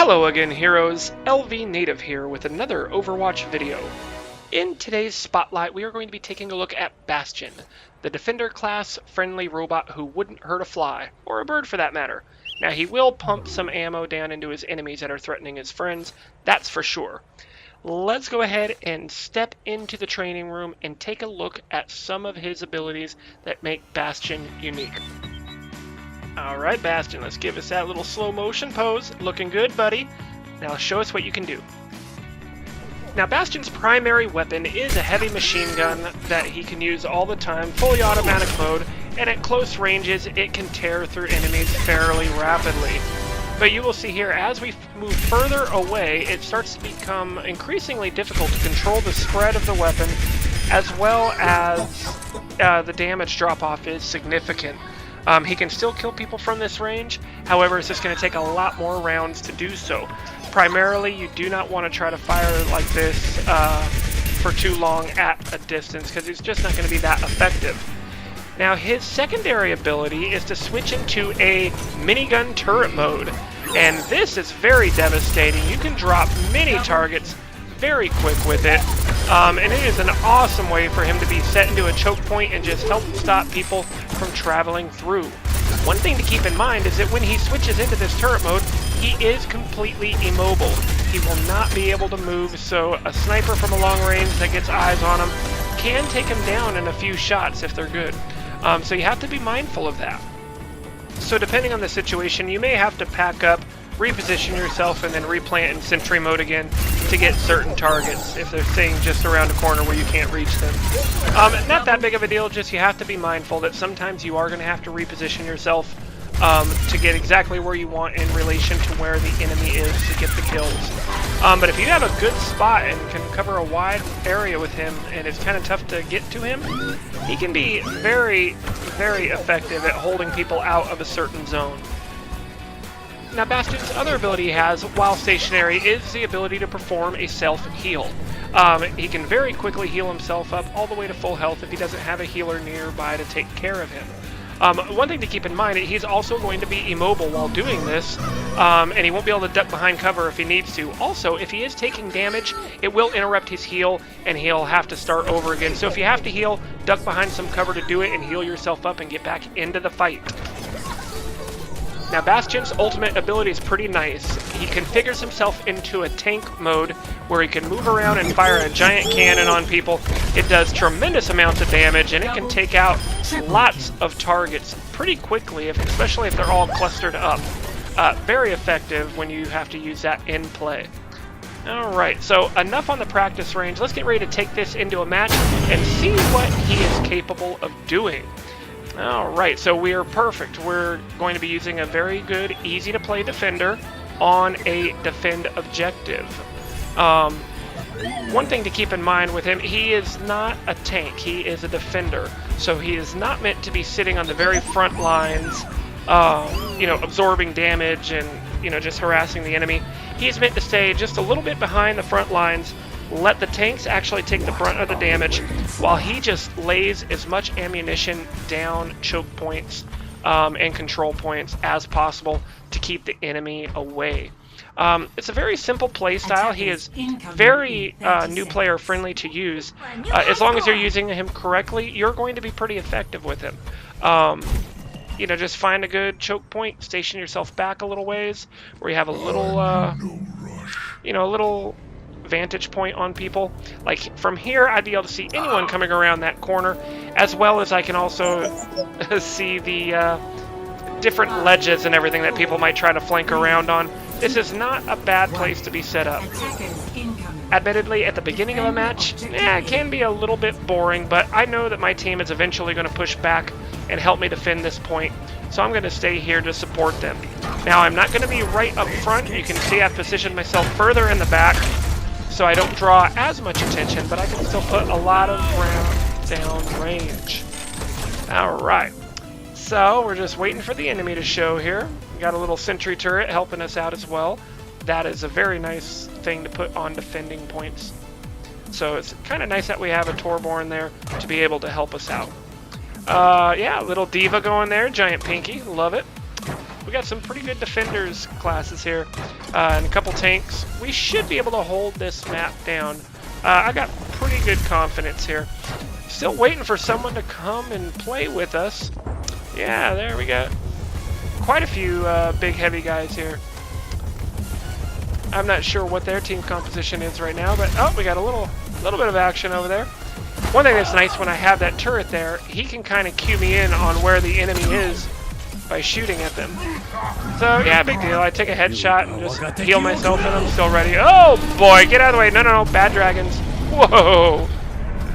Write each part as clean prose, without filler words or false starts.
Hello again, heroes. LVnative here with another Overwatch video. In today's spotlight, we are going to be taking a look at Bastion, the defender class friendly robot who wouldn't hurt a fly, or a bird for that matter. Now, he will pump some ammo down into his enemies that are threatening his friends, that's for sure. Let's go ahead and step into the training room and take a look at some of his abilities that make Bastion unique. Alright, Bastion, let's give us that little slow motion pose. Looking good, buddy. Now show us what you can do. Now, Bastion's primary weapon is a heavy machine gun that he can use all the time, fully automatic mode, and at close ranges it can tear through enemies fairly rapidly. But you will see here, as we move further away, it starts to become increasingly difficult to control the spread of the weapon, as well as the damage drop-off is significant. He can still kill people from this range, however, it's just going to take a lot more rounds to do so. Primarily, you do not want to try to fire like this for too long at a distance, because it's just not going to be that effective. Now, his secondary ability is to switch into a minigun turret mode, and this is very devastating. You can drop many targets very quick with it, and it is an awesome way for him to be set into a choke point and just help stop people from traveling through. One thing to keep in mind is that when he switches into this turret mode, he is completely immobile. He will not be able to move, so a sniper from a long range that gets eyes on him can take him down in a few shots if they're good. So you have to be mindful of that. So depending on the situation, you may have to pack up, reposition yourself, and then replant in sentry mode again to get certain targets if they're staying just around a corner where you can't reach them. Not that big of a deal, just you have to be mindful that sometimes you are going to have to reposition yourself to get exactly where you want in relation to where the enemy is to get the kills. But if you have a good spot and can cover a wide area with him and it's kind of tough to get to him, he can be very, very effective at holding people out of a certain zone. Now, Bastion's other ability he has, while stationary, is the ability to perform a self-heal. He can very quickly heal himself up all the way to full health if he doesn't have a healer nearby to take care of him. One thing to keep in mind, he's also going to be immobile while doing this, and he won't be able to duck behind cover if he needs to. Also, if he is taking damage, it will interrupt his heal, and he'll have to start over again. So if you have to heal, duck behind some cover to do it and heal yourself up and get back into the fight. Now, Bastion's ultimate ability is pretty nice. He configures himself into a tank mode where he can move around and fire a giant cannon on people. It does tremendous amounts of damage, and it can take out lots of targets pretty quickly, especially if they're all clustered up. Very effective when you have to use that in play. Alright, so enough on the practice range. Let's get ready to take this into a match and see what he is capable of doing. Alright, so we are perfect. We're going to be using a very good, easy-to-play defender on a defend objective. One thing to keep in mind with him, he is not a tank. He is a defender. So he is not meant to be sitting on the very front lines, absorbing damage and, just harassing the enemy. He's meant to stay just a little bit behind the front lines, let the tanks actually take the brunt of the damage, while he just lays as much ammunition down choke points and control points as possible to keep the enemy away. It's a very simple play style. He is very new player friendly to use. As long as you're using him correctly, you're going to be pretty effective with him. Just find a good choke point, station yourself back a little ways where you have a little, little vantage point on people. Like from here, I'd be able to see anyone coming around that corner, as well as I can also see the different ledges and everything that people might try to flank around on. This is not a bad place to be set up. Admittedly, at the beginning of a match, it can be a little bit boring, but I know that my team is eventually going to push back and help me defend this point, so I'm going to stay here to support them. Now, I'm not going to be right up front. You can see I've positioned myself further in the back, so I don't draw as much attention, but I can still put a lot of rounds down range. Alright, so we're just waiting for the enemy to show here. We got a little sentry turret helping us out as well. That is a very nice thing to put on defending points. So it's kind of nice that we have a Torborn there to be able to help us out. Yeah, little diva going there, giant pinky, love it. We got some pretty good defenders classes here, and a couple tanks. We should be able to hold this map down. I got pretty good confidence here. Still waiting for someone to come and play with us. Yeah, there we go. Quite a few big heavy guys here. I'm not sure what their team composition is right now, but oh, we got a little bit of action over there. One thing that's nice when I have that turret there, he can kind of cue me in on where the enemy is by shooting at them. So yeah, big deal. I take a headshot and just heal myself and I'm still ready. Oh boy, get out of the way. No, bad dragons. Whoa.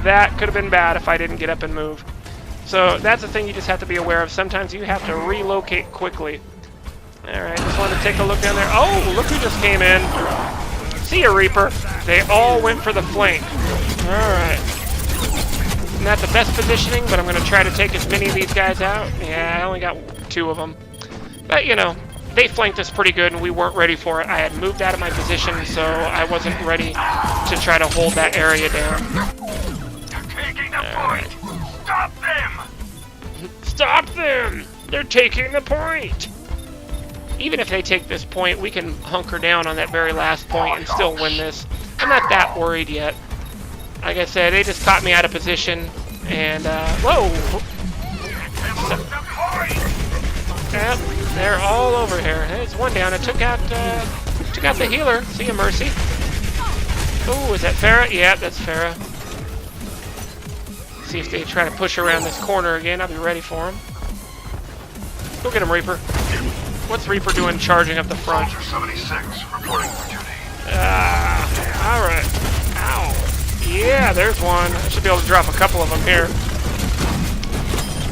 That could have been bad if I didn't get up and move. So that's the thing you just have to be aware of. Sometimes you have to relocate quickly. Alright, just wanted to take a look down there. Oh, look who just came in. See ya, Reaper. They all went for the flank. Alright. Not the best positioning, but I'm going to try to take as many of these guys out. Yeah, I only got 2 of them. But, you know, they flanked us pretty good, and we weren't ready for it. I had moved out of my position, so I wasn't ready to try to hold that area down. They're taking the point! Stop them! Stop them! They're taking the point! Even if they take this point, we can hunker down on that very last point and still win this. I'm not that worried yet. Like I said, they just caught me out of position, and, whoa! Yeah, they're all over here. There's one down. I took out the healer. See ya, Mercy. Oh, is that Farah? Yeah, that's Farah. See if they try to push around this corner again. I'll be ready for them. Go get him, Reaper. What's Reaper doing charging up the front? 76, reporting for duty. Alright. Ow. Yeah, there's one. I should be able to drop a couple of them here.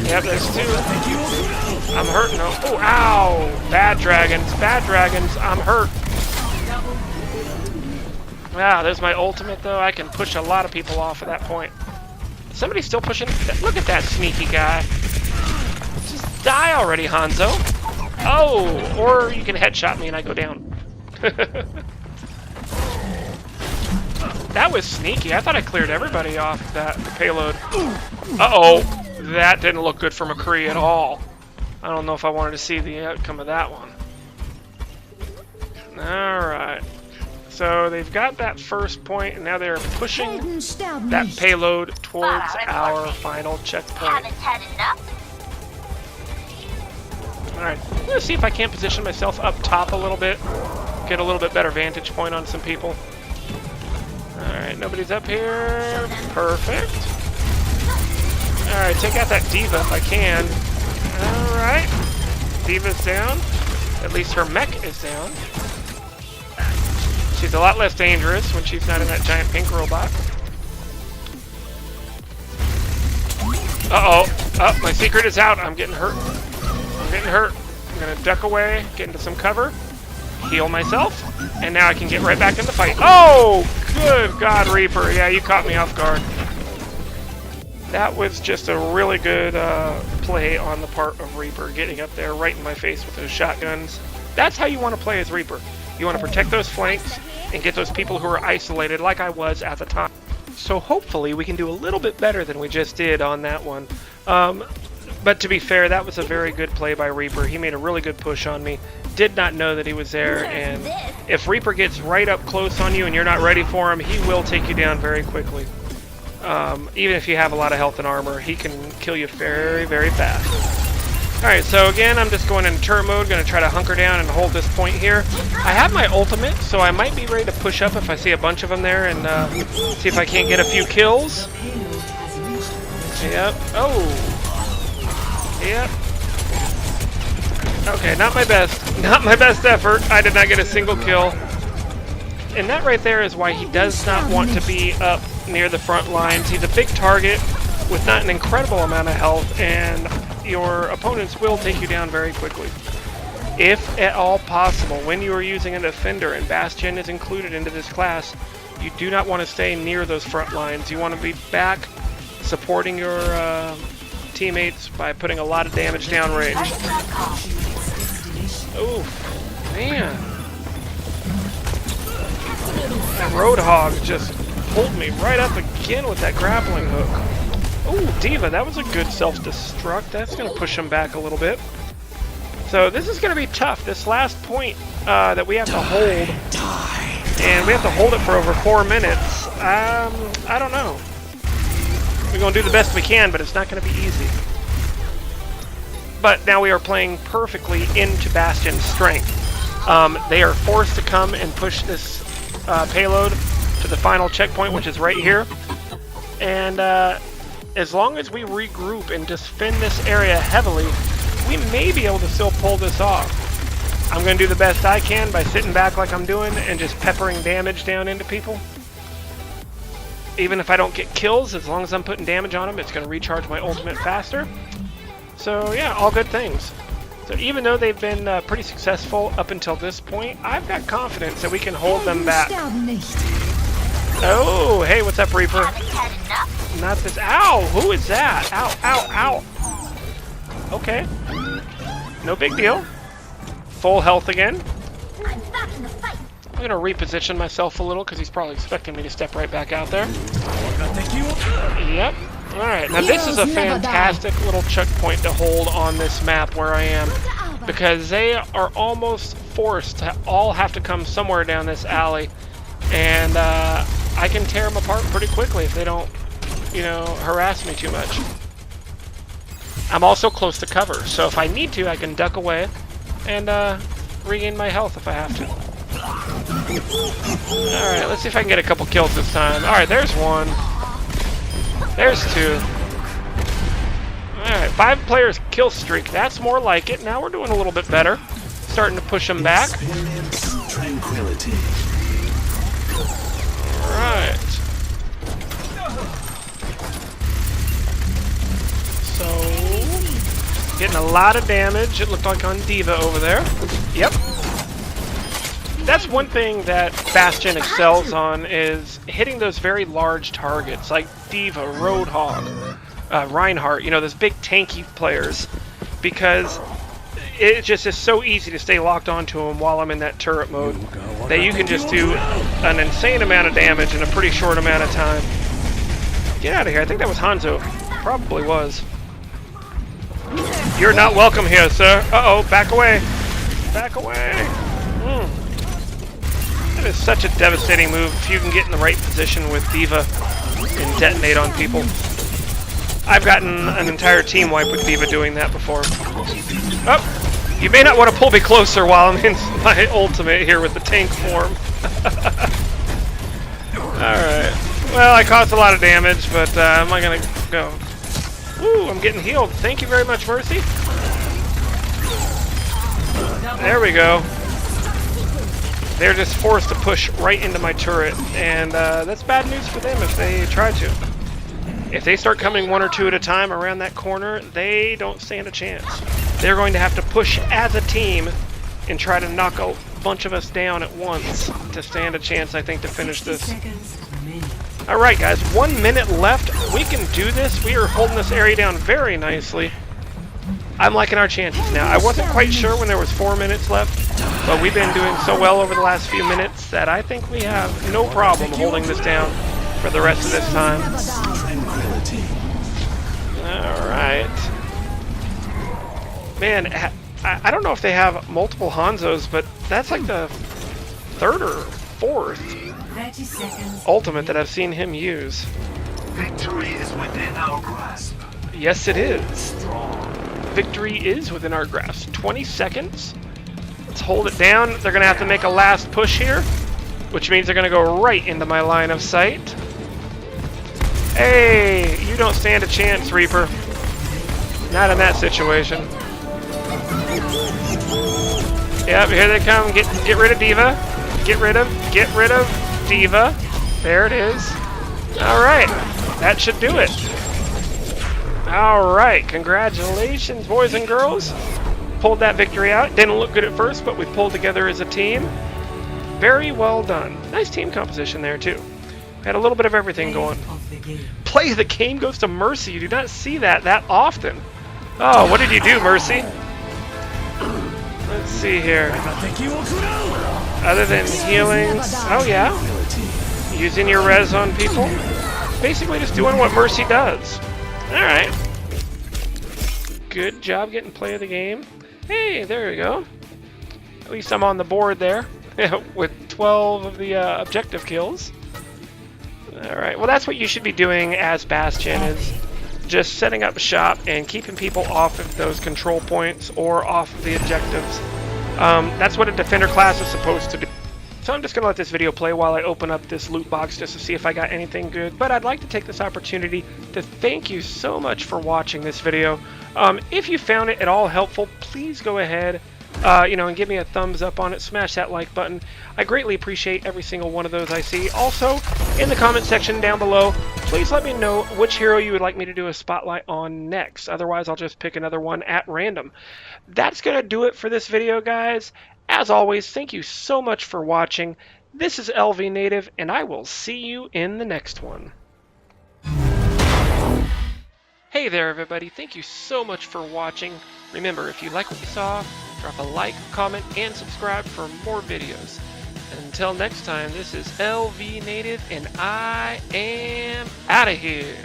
Yep, there's 2. I'm hurting them. Oh, ow! Bad dragons. Bad dragons. I'm hurt. Wow, there's my ultimate, though. I can push a lot of people off at that point. Somebody's still pushing. Look at that sneaky guy. Just die already, Hanzo. Oh, or you can headshot me and I go down. That was sneaky. I thought I cleared everybody off that payload. Uh-oh. That didn't look good for McCree at all. I don't know if I wanted to see the outcome of that one. Alright. So they've got that first point, and now they're pushing that payload towards our final checkpoint. Alright, I'm going to see if I can't position myself up top a little bit. Get a little bit better vantage point on some people. Alright, nobody's up here. Perfect. Alright, take out that diva if I can. Alright. Diva's down. At least her mech is down. She's a lot less dangerous when she's not in that giant pink robot. Uh-oh. Oh, my secret is out. I'm getting hurt. I'm getting hurt. I'm going to duck away, get into some cover, heal myself, and now I can get right back in the fight. Oh! Good God, Reaper. Yeah, you caught me off guard. That was just a really good play on the part of Reaper, getting up there right in my face with those shotguns. That's how you want to play as Reaper. You want to protect those flanks and get those people who are isolated like I was at the time. So hopefully we can do a little bit better than we just did on that one. But to be fair, that was a very good play by Reaper. He made a really good push on me. Did not know that he was there, and if Reaper gets right up close on you and you're not ready for him, he will take you down very quickly. Even if you have a lot of health and armor, he can kill you very, very fast. Alright, so again, I'm just going in turret mode, going to try to hunker down and hold this point here. I have my ultimate, so I might be ready to push up if I see a bunch of them there and see if I can't get a few kills. Yep. Oh. Yep. Okay, not my best. Not my best effort. I did not get a single kill. And that right there is why he does not want to be up near the front lines. He's a big target with not an incredible amount of health, and your opponents will take you down very quickly. If at all possible, when you are using a defender, and Bastion is included into this class, you do not want to stay near those front lines. You want to be back supporting your teammates by putting a lot of damage downrange. Oof, man. That Roadhog just pulled me right up again with that grappling hook. Ooh, Diva, that was a good self-destruct. That's going to push him back a little bit. So this is going to be tough. This last point that we have to hold, and we have to hold it for over 4 minutes. I don't know. We're going to do the best we can, but it's not going to be easy. But now we are playing perfectly into Bastion's strength. They are forced to come and push this payload to the final checkpoint, which is right here. And as long as we regroup and defend this area heavily, we may be able to still pull this off. I'm going to do the best I can by sitting back like I'm doing and just peppering damage down into people. Even if I don't get kills, as long as I'm putting damage on them, it's going to recharge my ultimate faster. So yeah, all good things. So even though they've been pretty successful up until this point, I've got confidence that we can hold them back. Oh, hey, what's up, Reaper? Not this. Ow! Who is that? Ow, ow, ow. Okay. No big deal. Full health again. I'm going to reposition myself a little because he's probably expecting me to step right back out there. Yep. Alright, now this is a fantastic little checkpoint to hold on this map where I am, because they are almost forced to all have to come somewhere down this alley, and I can tear them apart pretty quickly if they don't, you know, harass me too much. I'm also close to cover, so if I need to, I can duck away and regain my health if I have to. Alright, let's see if I can get a couple kills this time. Alright, there's one. There's two. Alright, 5 players kill streak. That's more like it. Now we're doing a little bit better. Starting to push them back. Alright. So, getting a lot of damage. It looked like on D.Va over there. Yep. That's one thing that Bastion excels on, is hitting those very large targets like D.Va, Roadhog, Reinhardt, you know, those big tanky players, because it just is so easy to stay locked onto them while I'm in that turret mode that you can just do an insane amount of damage in a pretty short amount of time. Get out of here. I think that was Hanzo. Probably was. You're not welcome here, sir. Uh-oh, back away. Back away. That is such a devastating move if you can get in the right position with D.Va and detonate on people. I've gotten an entire team wipe with D.Va doing that before. Oh, you may not want to pull me closer while I'm in my ultimate here with the tank form. Alright. Well, I caused a lot of damage, but I'm not going to go. Ooh, I'm getting healed. Thank you very much, Mercy. There we go. They're just forced to push right into my turret, and that's bad news for them if they try to. If they start coming 1 or 2 at a time around that corner, they don't stand a chance. They're going to have to push as a team and try to knock a bunch of us down at once to stand a chance, I think, to finish this. Alright guys, 1 minute left. We can do this. We are holding this area down very nicely. I'm liking our chances now. I wasn't quite sure when there was 4 minutes left, but we've been doing so well over the last few minutes that I think we have no problem holding this down for the rest of this time. Alright. Man, I don't know if they have multiple Hanzos, but that's like the 3rd or 4th ultimate that I've seen him use. Victory is within our grasp. Yes, it is. Victory is within our grasp. 20 seconds. Let's hold it down. They're going to have to make a last push here, which means they're going to go right into my line of sight. Hey, you don't stand a chance, Reaper. Not in that situation. Yep, here they come. Get rid of D.Va. Get rid of D.Va. There it is. Alright, that should do it. Alright, congratulations, boys and girls. Pulled that victory out. Didn't look good at first, but we pulled together as a team. Very well done. Nice team composition there, too. Had a little bit of everything going. Play of the game goes to Mercy. You do not see that often. Oh, what did you do, Mercy? Let's see here. Other than healing. Oh, yeah. Using your res on people. Basically just doing what Mercy does. Alright. Good job getting play of the game. Hey, there we go. At least I'm on the board there with 12 of the objective kills. Alright, well that's what you should be doing as Bastion, is just setting up shop and keeping people off of those control points or off of the objectives. That's what a defender class is supposed to do. So I'm just going to let this video play while I open up this loot box just to see if I got anything good. But I'd like to take this opportunity to thank you so much for watching this video. If you found it at all helpful, please go ahead and give me a thumbs up on it. Smash that like button. I greatly appreciate every single one of those I see. Also, in the comment section down below, please let me know which hero you would like me to do a spotlight on next. Otherwise, I'll just pick another one at random. That's going to do it for this video, guys. As always, thank you so much for watching. This is LVnative, and I will see you in the next one. Hey there, everybody. Thank you so much for watching. Remember, if you like what you saw, drop a like, comment, and subscribe for more videos. And until next time, this is LVnative, and I am out of here.